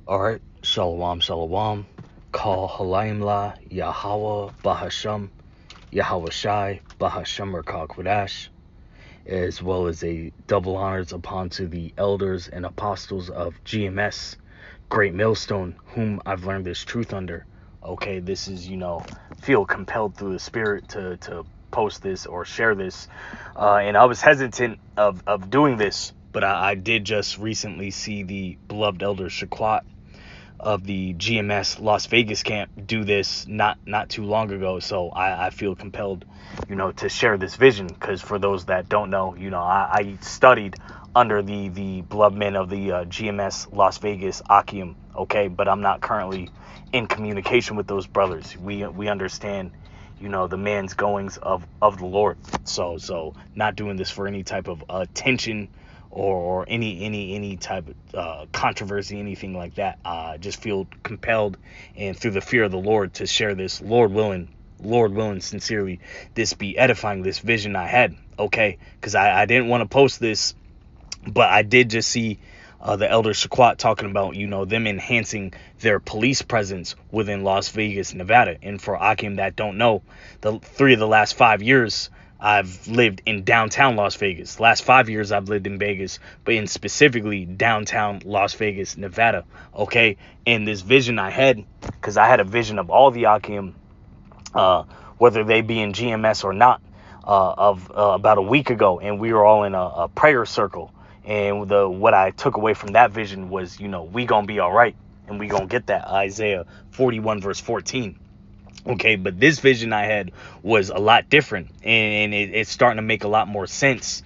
All right, Shalawam, Shalawam. Call Halayimla, Yahawah, Bahasham, Yahawashi, Bahasham or call Qadash, as well as a double honors upon to the elders and apostles of GMS, Great Millstone, whom I've learned this truth under. Okay, this is, feel compelled through the spirit to post this or share this. And I was hesitant of doing this, but I did just recently see the beloved elder Shaquat of the GMS Las Vegas camp do this not too long ago. So I feel compelled, to share this vision, because for those that don't know, I studied under the beloved men of the GMS Las Vegas Ahchyam, okay, but I'm not currently in communication with those brothers. We understand, the man's goings of the Lord. So not doing this for any type of attention or any type of controversy, anything like that. Just feel compelled and through the fear of the Lord to share this. Lord willing, sincerely, this be edifying, this vision I had, okay? Because I didn't want to post this, but I did just see the elder Shaquat talking about, them enhancing their police presence within Las Vegas, Nevada. And for Ahchyam that don't know, the 3 of the last 5 years I've lived in downtown Las Vegas. Last 5 years I've lived in Vegas, but in specifically downtown Las Vegas, Nevada. Okay, and this vision I had, because I had a vision of all the Ahchyam, whether they be in GMS or not, of about a week ago, and we were all in a prayer circle. And what I took away from that vision was, we gonna be all right, and we gonna get that Isaiah 41 verse 14. Okay, but this vision I had was a lot different, and it's starting to make a lot more sense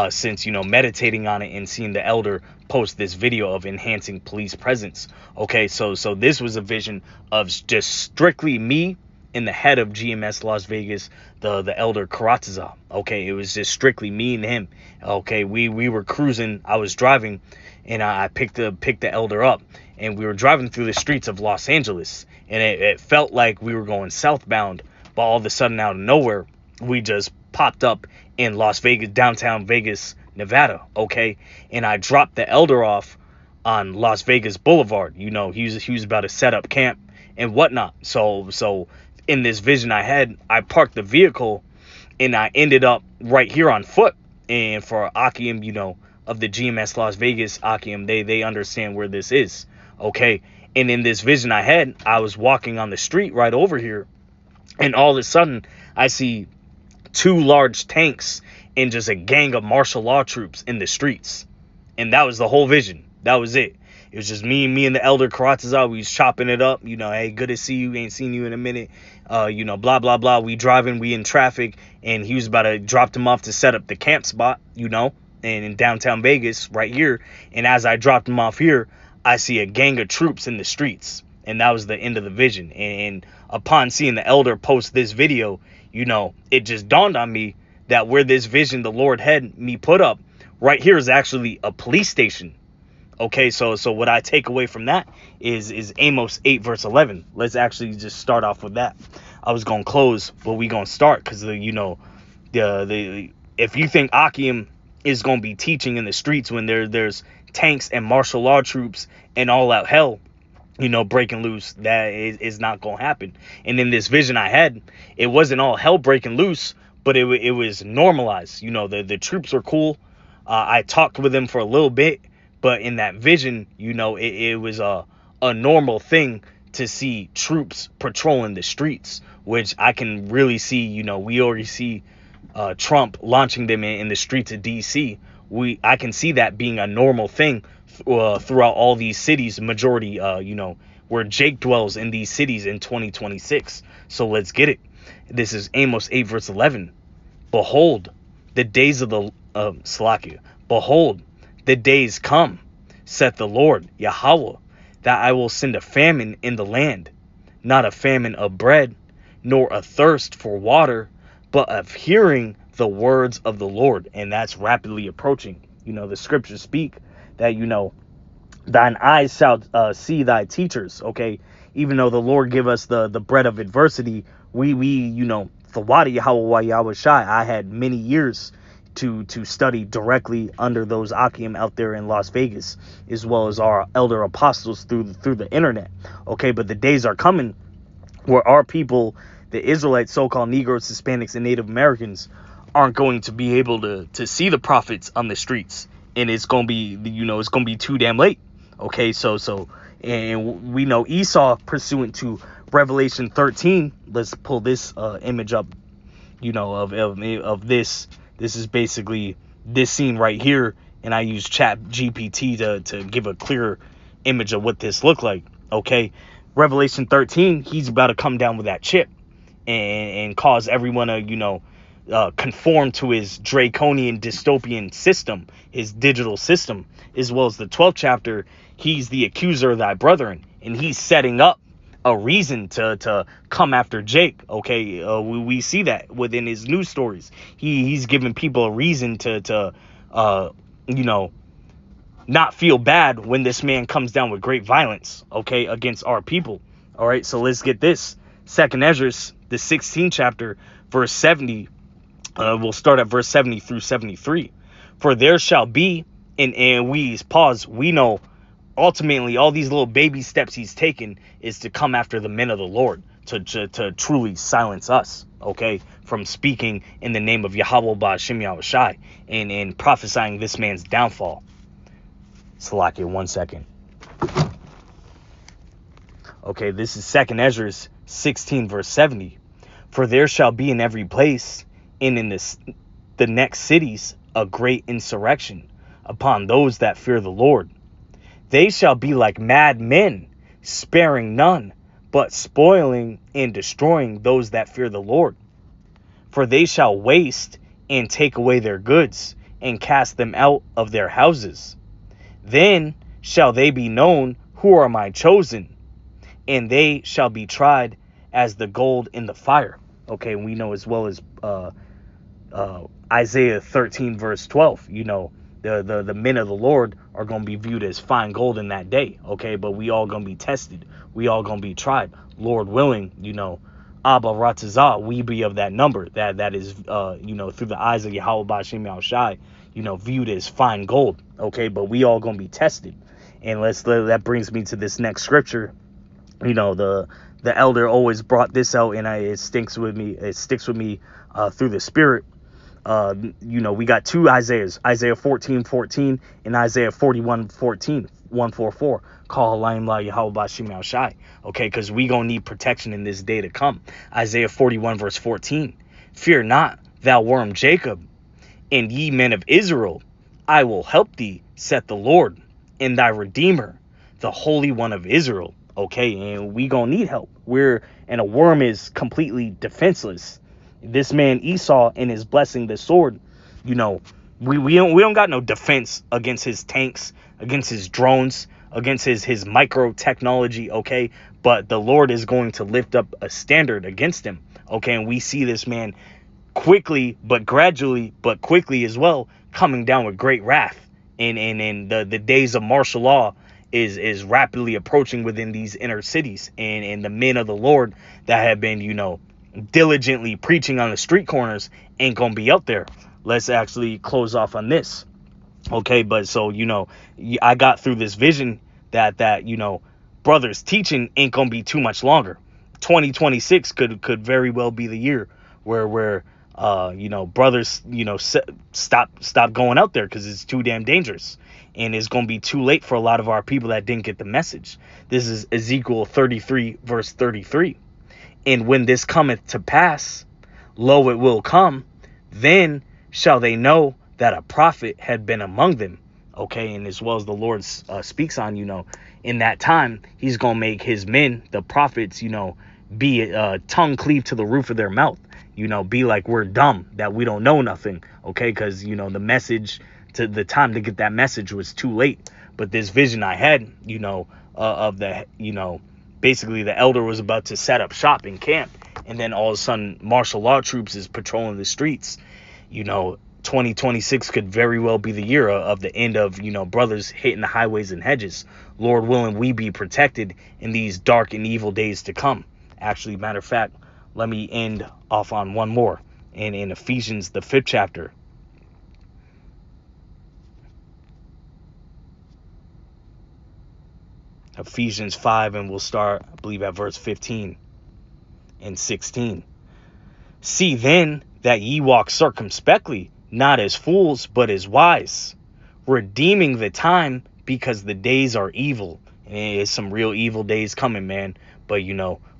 since, meditating on it and seeing the elder post this video of enhancing police presence. Okay, so this was a vision of just strictly me in the head of GMS Las Vegas, the elder Rawchaa. Okay, it was just strictly me and him. Okay, we were cruising. I was driving, and I picked the elder up, and we were driving through the streets of Los Angeles, and it felt like we were going southbound, but all of a sudden, out of nowhere, we just popped up in Las Vegas, downtown Vegas, Nevada. Okay, and I dropped the elder off on Las Vegas Boulevard. He was about to set up camp and whatnot. So in this vision I had, I parked the vehicle, and I ended up right here on foot. And for Ahchyam, of the GMS Las Vegas Ahchyam, they understand where this is. Okay, and in this vision I had, I was walking on the street right over here, and all of a sudden I see 2 large tanks and just a gang of martial law troops in the streets. And that was the whole vision. That was it. It was just me and the elder Rawchaa. We was chopping it up. Hey, good to see you. Ain't seen you in a minute. Blah, blah, blah. We driving. We in traffic. And he was about to drop him off to set up the camp spot, and in downtown Vegas right here. And as I dropped him off here, I see a gang of troops in the streets. And that was the end of the vision. And upon seeing the elder post this video, it just dawned on me that where this vision the Lord had me put up right here is actually a police station. Okay, so what I take away from that is Amos 8 verse 11. Let's actually just start off with that. I was gonna close, but we gonna start because the if you think Ahchyam is gonna be teaching in the streets when there's tanks and martial law troops and all out hell, breaking loose, that is not gonna happen. And in this vision I had, it wasn't all hell breaking loose, but it was normalized. The troops were cool. I talked with them for a little bit. But in that vision, it was a normal thing to see troops patrolling the streets, which I can really see. We already see Trump launching them in the streets of D.C. I can see that being a normal thing throughout all these cities, majority, where Jake dwells in these cities in 2026. So let's get it. This is Amos 8 verse 11. Behold, the days of the Salakia. Behold, the days come, saith the Lord, Yahawah, that I will send a famine in the land, not a famine of bread, nor a thirst for water, but of hearing the words of the Lord. And that's rapidly approaching. The scriptures speak that, thine eyes shall see thy teachers. Okay, even though the Lord give us the bread of adversity, we the water Yahawashi, I had many years to study directly under those Ahchyam out there in Las Vegas, as well as our elder apostles through the internet. Okay, but the days are coming where our people, the Israelites, so-called Negroes, Hispanics, and Native Americans, aren't going to be able to see the prophets on the streets, and it's gonna be, it's gonna be too damn late. Okay, and we know Esau, pursuant to Revelation 13. Let's pull this image up, of this. This is basically this scene right here, and I use Chat GPT to give a clearer image of what this looked like. Okay, Revelation 13, he's about to come down with that chip and cause everyone to, conform to his draconian dystopian system, his digital system, as well as the 12th chapter. He's the accuser of thy brethren, and he's setting up a reason to come after Jake. Okay, we see that within his news stories. He's giving people a reason to not feel bad when this man comes down with great violence, okay, against our people. All right, so let's get this. Second Ezra, the 16th chapter, verse 70. We'll start at verse 70 through 73. For there shall be, and we know ultimately all these little baby steps he's taken is to come after the men of the Lord, to truly silence us, okay, from speaking in the name of Yahawah, Bahasham, Yahawashi, and prophesying this man's downfall. Salakia, 1 second. Okay, this is 2 Ezra 16, verse 70. For there shall be in every place and in the next cities a great insurrection upon those that fear the Lord. They shall be like mad men, sparing none, but spoiling and destroying those that fear the Lord. For they shall waste and take away their goods and cast them out of their houses. Then shall they be known who are my chosen, and they shall be tried as the gold in the fire. Okay, we know as well as Isaiah 13 verse 12, the men of the Lord are going to be viewed as fine gold in that day. Okay, but we all going to be tested. We all going to be tried. Lord willing, Abba Rawchaa, we be of that number that is, through the eyes of Yahawah, Bahasham, Yahawashi, viewed as fine gold. Okay, but we all going to be tested. And that brings me to this next scripture. The elder always brought this out, and it sticks with me through the spirit. We got two Isaiahs, Isaiah 14:14 and Isaiah 41:14, 144. Call Halaim La Yahawah Bahasham Yahawashi. Okay, because we gonna need protection in this day to come. Isaiah 41 verse 14. Fear not, thou worm Jacob, and ye men of Israel, I will help thee, saith the Lord, and thy Redeemer, the Holy One of Israel. Okay, and we gonna need help. And a worm is completely defenseless. This man Esau, in his blessing the sword, we don't got no defense against his tanks, against his drones, against his micro technology. Okay, but the Lord is going to lift up a standard against him. Okay, and we see this man quickly, but gradually, but quickly as well, coming down with great wrath. And the days of martial law is rapidly approaching within these inner cities, and the men of the Lord that have been, diligently preaching on the street corners ain't gonna be out there. Let's actually close off on this. Okay, but so I got through this vision that brothers teaching ain't gonna be too much longer. 2026 could very well be the year where brothers stop going out there because it's too damn dangerous, and it's gonna be too late for a lot of our people that didn't get the message. This is Ezekiel 33 verse 33. And when this cometh to pass, lo, it will come, then shall they know that a prophet had been among them. Okay, and as well as the Lord speaks on, in that time, he's going to make his men, the prophets, be tongue cleave to the roof of their mouth, be like we're dumb, that we don't know nothing. Okay, because, the message, to the time to get that message was too late. But this vision I had, of the, basically the elder was about to set up shop in camp, and then all of a sudden martial law troops is patrolling the streets. 2026 could very well be the year of the end of, brothers hitting the highways and hedges. Lord willing, we be protected in these dark and evil days to come. Actually, matter of fact, let me end off on one more. In Ephesians, the 5th chapter, Ephesians 5, and we'll start, I believe, at verse 15 and 16. See then that ye walk circumspectly, not as fools, but as wise, redeeming the time, because the days are evil. And it's some real evil days coming, man. But,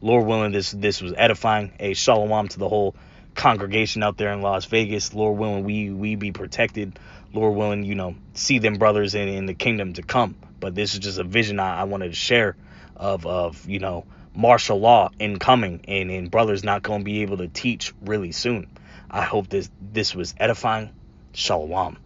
Lord willing, this was edifying. A shalom to the whole congregation out there in Las Vegas. Lord willing, we be protected. Lord willing, see them brothers in the kingdom to come. But this is just a vision I wanted to share of martial law incoming, and brothers not going to be able to teach really soon. I hope this was edifying. Shalawam.